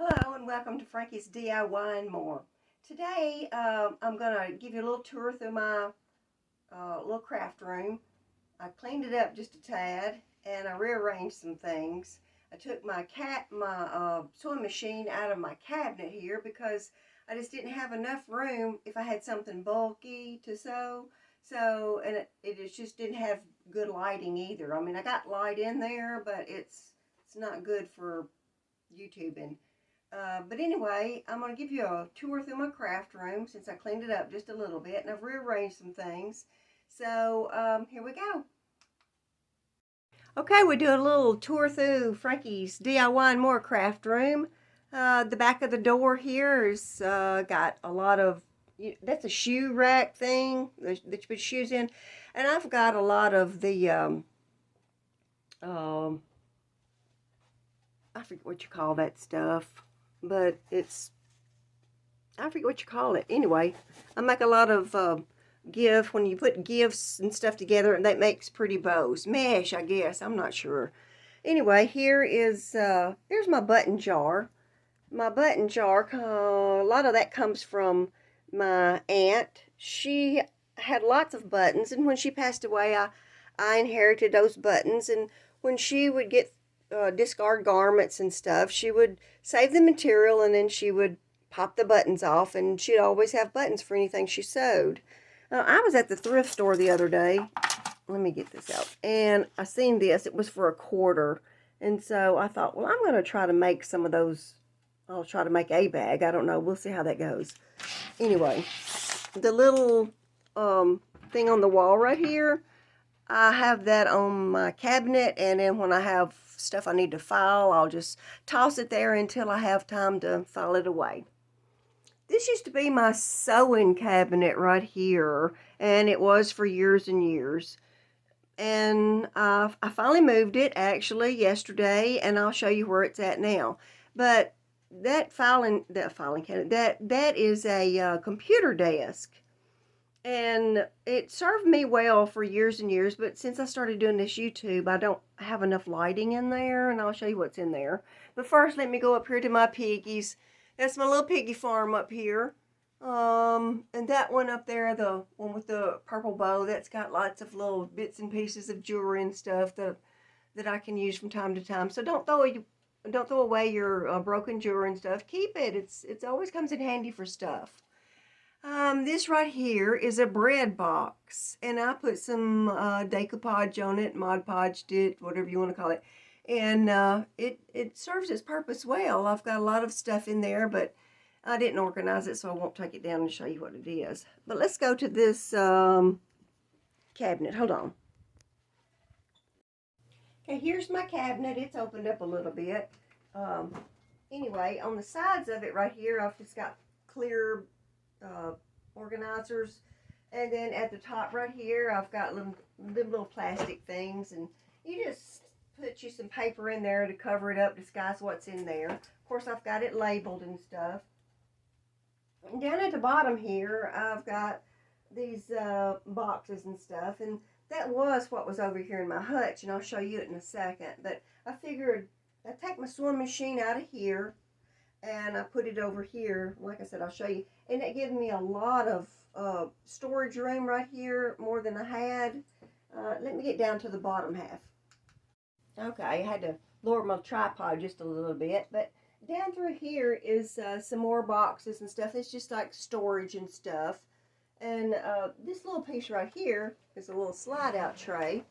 Hello and welcome to Frankie's DIY and More. Today I'm going to give you a little tour through my little craft room. I cleaned it up just a tad and I rearranged some things. I took my sewing machine out of my cabinet here because I just didn't have enough room if I had something bulky to sew. And it just didn't have good lighting either. I mean, I got light in there, but it's not good for YouTubing. But anyway, I'm going to give you a tour through my craft room since I cleaned it up just a little bit and I've rearranged some things. So here we go. Okay, we do a little tour through Frankie's DIY and More craft room. The back of the door here is got a lot of, that's a shoe rack thing that you put shoes in. And I've got a lot of the, um, I forget what you call that stuff, but I forget what you call it. Anyway, I make a lot of when you put gifts and stuff together, and that makes pretty bows. Mesh, I guess. I'm not sure. Anyway, here's my button jar. My button jar, a lot of that comes from my aunt. She had lots of buttons, and when she passed away, I inherited those buttons. And when she would get discard garments and stuff, she would save the material, and then she would pop the buttons off, and she'd always have buttons for anything she sewed. I was at the thrift store the other day. Let me get this out. And I seen this. It was for a quarter. And so I thought, well, I'm going to try to make some of those. I'll try to make a bag. I don't know. We'll see how that goes. Anyway, the little thing on the wall right here, I have that on my cabinet. And then when I have stuff I need to file, I'll just toss it there until I have time to file it away. This used to be my sewing cabinet right here, and it was for years and years. And I finally moved it actually yesterday, and I'll show you where it's at now. But that filing cabinet, that is a computer desk, and it served me well for years and years. But since I started doing this YouTube, I don't have enough lighting in there, and I'll show you what's in there. But first, let me go up here to my piggies. That's my little piggy farm up here. And that one up there, the one with the purple bow, that's got lots of little bits and pieces of jewelry and stuff that I can use from time to time. So don't throw away your broken jewelry and stuff. Keep it. It's always comes in handy for stuff. This right here is a bread box, and I put some decoupage on it, Mod Podged it, whatever you want to call it, and it serves its purpose well. I've got a lot of stuff in there, but I didn't organize it, so I won't take it down and show you what it is. But let's go to this cabinet. Hold on. Okay, here's my cabinet. It's opened up a little bit. Um, anyway, on the sides of it right here, I've just got clear uh, organizers. And then at the top right here, I've got little plastic things. And you just put you some paper in there to cover it up, disguise what's in there. Of course, I've got it labeled and stuff. And down at the bottom here, I've got these boxes and stuff. And that was what was over here in my hutch. And I'll show you it in a second. But I figured I'd take my sewing machine out of here and I put it over here. Like I said, I'll show you. And it gave me a lot of storage room right here, more than I had. Let me get down to the bottom half. Okay, I had to lower my tripod just a little bit, but down through here is some more boxes and stuff. It's just like storage and stuff. And this little piece right here is a little slide out tray.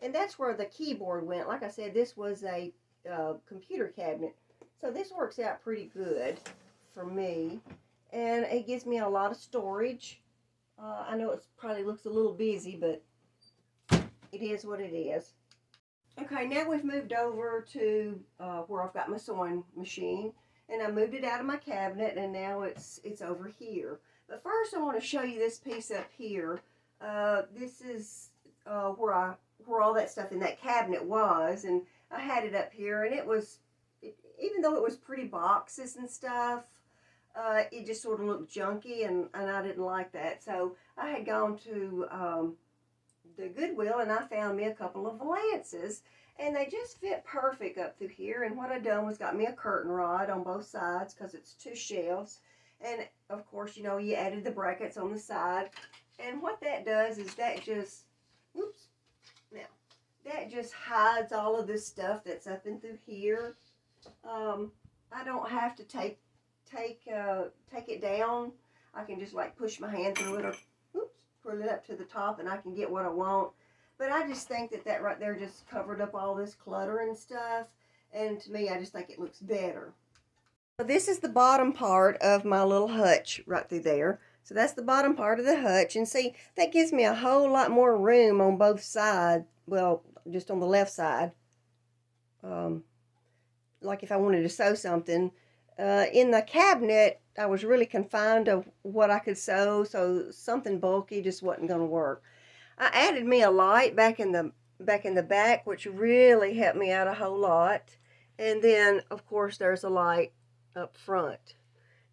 And that's where the keyboard went. Like I said, this was a computer cabinet. So this works out pretty good for me. And it gives me a lot of storage. I know it probably looks a little busy, but it is what it is. Okay, now we've moved over to where I've got my sewing machine. And I moved it out of my cabinet, and now it's over here. But first I want to show you this piece up here. This is where all that stuff in that cabinet was. And I had it up here, and even though it was pretty boxes and stuff, it just sort of looked junky, and I didn't like that. So I had gone to the Goodwill, and I found me a couple of Valances, and they just fit perfect up through here. And what I done was got me a curtain rod on both sides because it's 2 shelves. And of course, you know, you added the brackets on the side. And what that does is that just, whoops, now, that just hides all of this stuff that's up and through here. I don't have to take it down. I can just like push my hand through it, or oops, pull it up to the top, and I can get what I want. But I just think that right there just covered up all this clutter and stuff. And to me, I just think it looks better. So this is the bottom part of my little hutch right through there. So that's the bottom part of the hutch. And see, that gives me a whole lot more room on both sides. Well, just on the left side. Like if I wanted to sew something. In the cabinet, I was really confined to what I could sew. So something bulky just wasn't going to work. I added me a light back in the back, which really helped me out a whole lot. And then, of course, there's a light up front.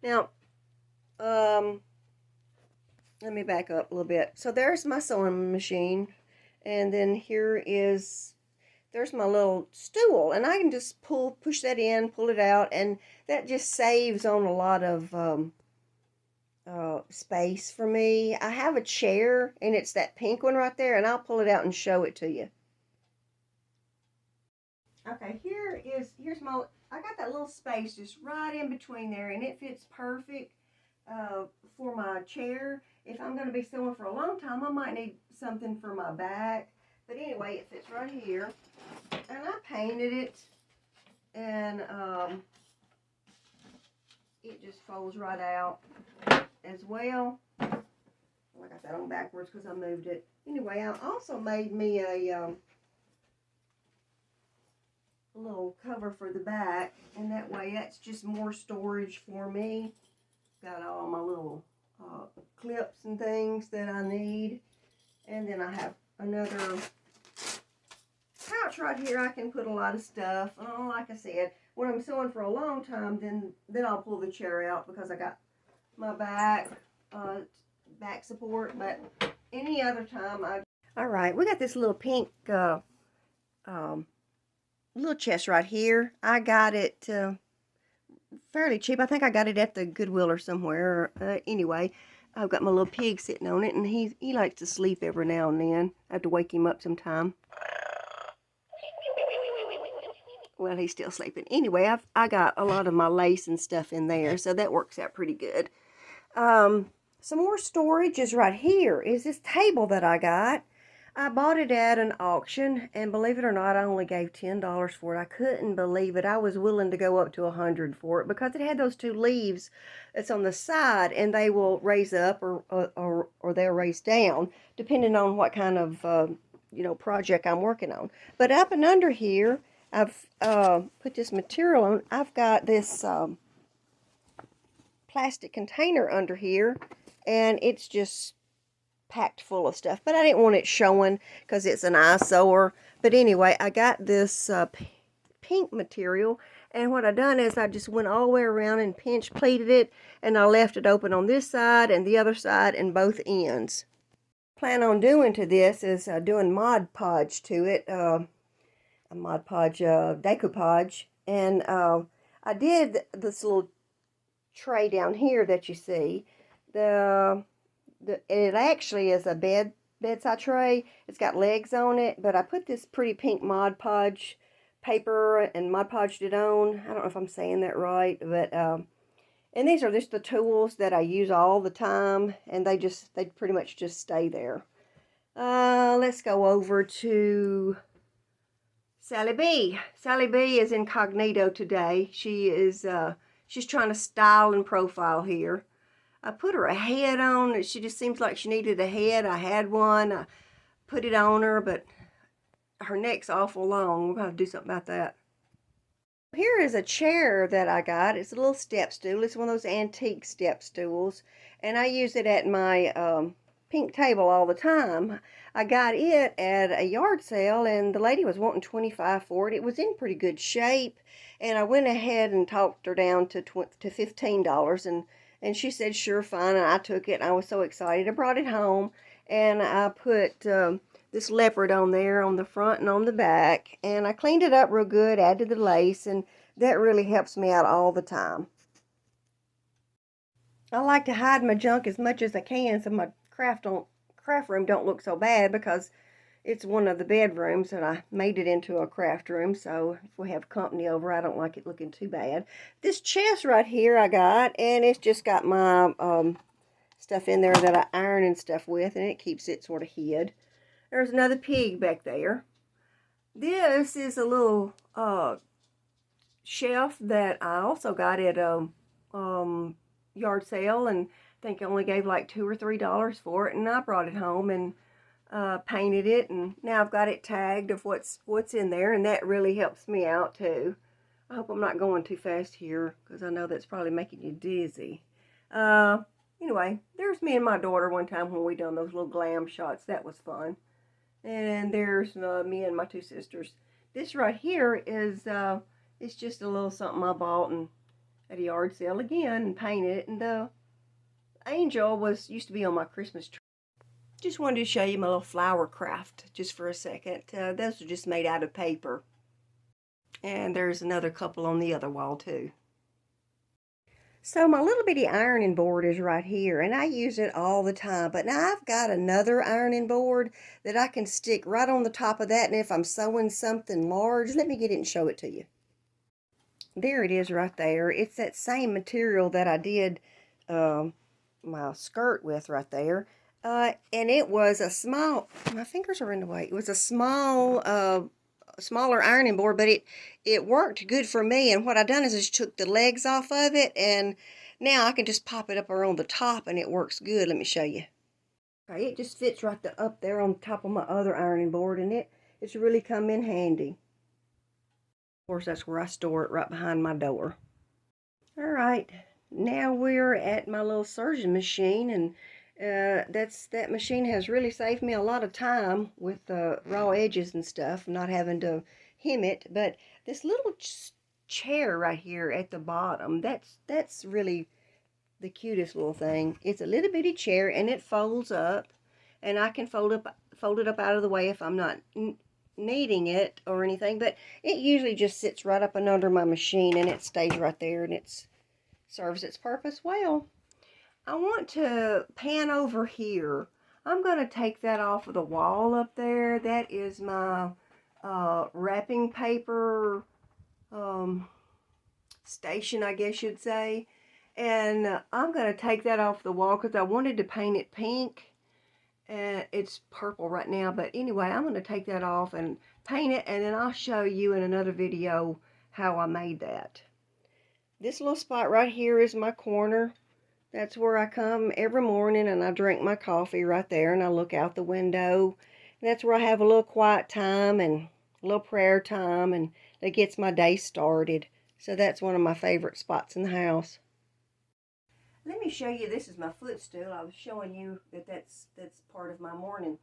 Now, let me back up a little bit. So there's my sewing machine, and then there's my little stool, and I can just push that in, pull it out, and that just saves on a lot of space for me. I have a chair, and it's that pink one right there, and I'll pull it out and show it to you. Okay, here's my, I got that little space just right in between there, and it fits perfect for my chair. If I'm going to be sewing for a long time, I might need something for my back. But anyway, it fits right here. And I painted it, and it just folds right out as well. I got that on backwards because I moved it. Anyway, I also made me a little cover for the back, and that way that's just more storage for me. Got all my little clips and things that I need. And then I have another pouch right here. I can put a lot of stuff. Like I said, when I'm sewing for a long time, then I'll pull the chair out because I got my back support. But any other time, all right, we got this little pink little chest right here. I got it fairly cheap. I think I got it at the Goodwill or somewhere. Anyway, I've got my little pig sitting on it, and he likes to sleep every now and then. I have to wake him up sometime. Well, he's still sleeping. Anyway, I got a lot of my lace and stuff in there, so that works out pretty good. Some more storage is right here. Is this table that I got. I bought it at an auction, and believe it or not, I only gave $10 for it. I couldn't believe it. I was willing to go up to $100 for it because it had those 2 leaves that's on the side, and they will raise up or they'll raise down, depending on what kind of project I'm working on. But up and under here, I've put this material on. I've got this plastic container under here, and it's just packed full of stuff, but I didn't want it showing because it's an eyesore. But anyway, I got this pink material, and what I done is I just went all the way around and pinch pleated it, and I left it open on this side and the other side and both ends. Plan on doing to this is doing Mod Podge to it, a Mod Podge decoupage, and I did this little tray down here that you see. It actually is a bedside tray. It's got legs on it, but I put this pretty pink Mod Podge paper and Mod Podged it on. I don't know if I'm saying that right, but and these are just the tools that I use all the time, and they pretty much just stay there. Let's go over to Sally B. Sally B is incognito today. She's trying to style and profile here. I put her a head on. She just seems like she needed a head. I had one. I put it on her, but her neck's awful long. We're going to do something about that. Here is a chair that I got. It's a little step stool. It's one of those antique step stools, and I use it at my pink table all the time. I got it at a yard sale, and the lady was wanting $25 for it. It was in pretty good shape, and I went ahead and talked her down to $15, and she said, sure, fine, and I took it, and I was so excited. I brought it home, and I put this leopard on there on the front and on the back. And I cleaned it up real good, added the lace, and that really helps me out all the time. I like to hide my junk as much as I can so my craft room don't look so bad, because it's one of the bedrooms and I made it into a craft room, so if we have company over, I don't like it looking too bad. This chest right here I got, and it's just got my stuff in there that I iron and stuff with, and it keeps it sort of hid. There's another pig back there. This is a little shelf that I also got at a yard sale, and I think I only gave like $2 or $3 for it, and I brought it home and painted it, and now I've got it tagged of what's in there, and that really helps me out too. I hope I'm not going too fast here, because I know that's probably making you dizzy. Anyway, there's me and my daughter one time when we done those little glam shots. That was fun. And there's me and my two sisters. This right here is it's just a little something I bought and at a yard sale again and painted it. And the angel used to be on my Christmas tree. Just wanted to show you my little flower craft just for a second. Those are just made out of paper. And there's another couple on the other wall too. So my little bitty ironing board is right here, and I use it all the time. But now I've got another ironing board that I can stick right on the top of that, and if I'm sewing something large, let me get it and show it to you. There it is right there. It's that same material that I did my skirt with right there. And it was a small, my fingers are in the way. It was a small, smaller ironing board, but it worked good for me. And what I done is I just took the legs off of it, and now I can just pop it up around the top, and it works good. Let me show you. Okay, it just fits right up there on top of my other ironing board, and it's really come in handy. Of course, that's where I store it, right behind my door. All right, now we're at my little serging machine, and that machine has really saved me a lot of time with raw edges and stuff, not having to hem it. But this little chair right here at the bottom, that's really the cutest little thing. It's a little bitty chair, and it folds up, and I can fold it up out of the way if I'm not needing it or anything. But it usually just sits right up and under my machine, and it stays right there, and it serves its purpose well. I want to pan over here. I'm going to take that off of the wall up there. That is my wrapping paper station, I guess you'd say. And I'm going to take that off the wall because I wanted to paint it pink. And it's purple right now. But anyway, I'm going to take that off and paint it. And then I'll show you in another video how I made that. This little spot right here is my corner. That's where I come every morning, and I drink my coffee right there, and I look out the window. And that's where I have a little quiet time and a little prayer time, and that gets my day started. So that's one of my favorite spots in the house. Let me show you, this is my footstool. I was showing you that's part of my morning,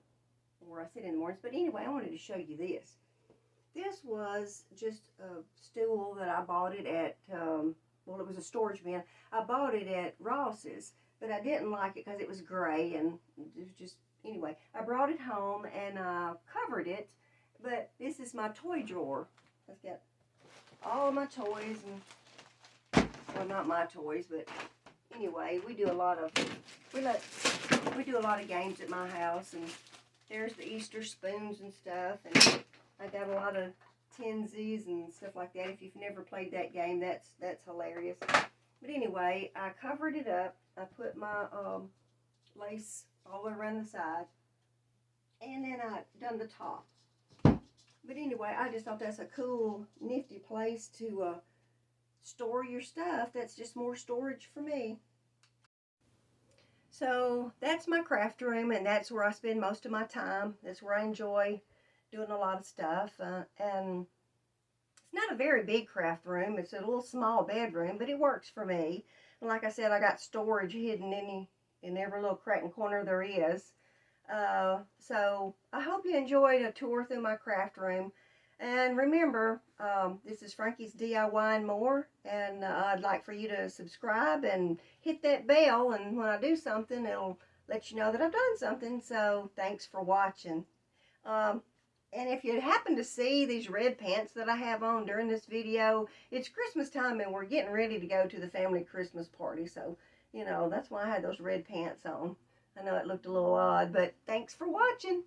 where I sit in the mornings. But anyway, I wanted to show you this. This was just a stool that I bought it at, well, it was a storage bin. I bought it at Ross's, but I didn't like it because it was gray, and it was just, anyway, I brought it home and I covered it. But this is my toy drawer. It's got all of my toys, and, well, not my toys, but anyway, we do a lot of games at my house, and there's the Easter spoons and stuff, and I got a lot of Tensies and stuff like that. If you've never played that game, that's hilarious. But anyway, I covered it up. I put my lace all the way around the side, and then I done the top. But anyway, I just thought that's a cool, nifty place to store your stuff. That's just more storage for me. So that's my craft room, and that's where I spend most of my time. That's where I enjoy doing a lot of stuff, and it's not a very big craft room. It's a little small bedroom, but it works for me. And like I said, I got storage hidden in every little crack and corner there is. So I hope you enjoyed a tour through my craft room. And remember, this is Frankie's DIY and More, and I'd like for you to subscribe and hit that bell, and when I do something, it'll let you know that I've done something. So thanks for watching. And if you happen to see these red pants that I have on during this video, it's Christmas time and we're getting ready to go to the family Christmas party. So, you know, that's why I had those red pants on. I know it looked a little odd, but thanks for watching.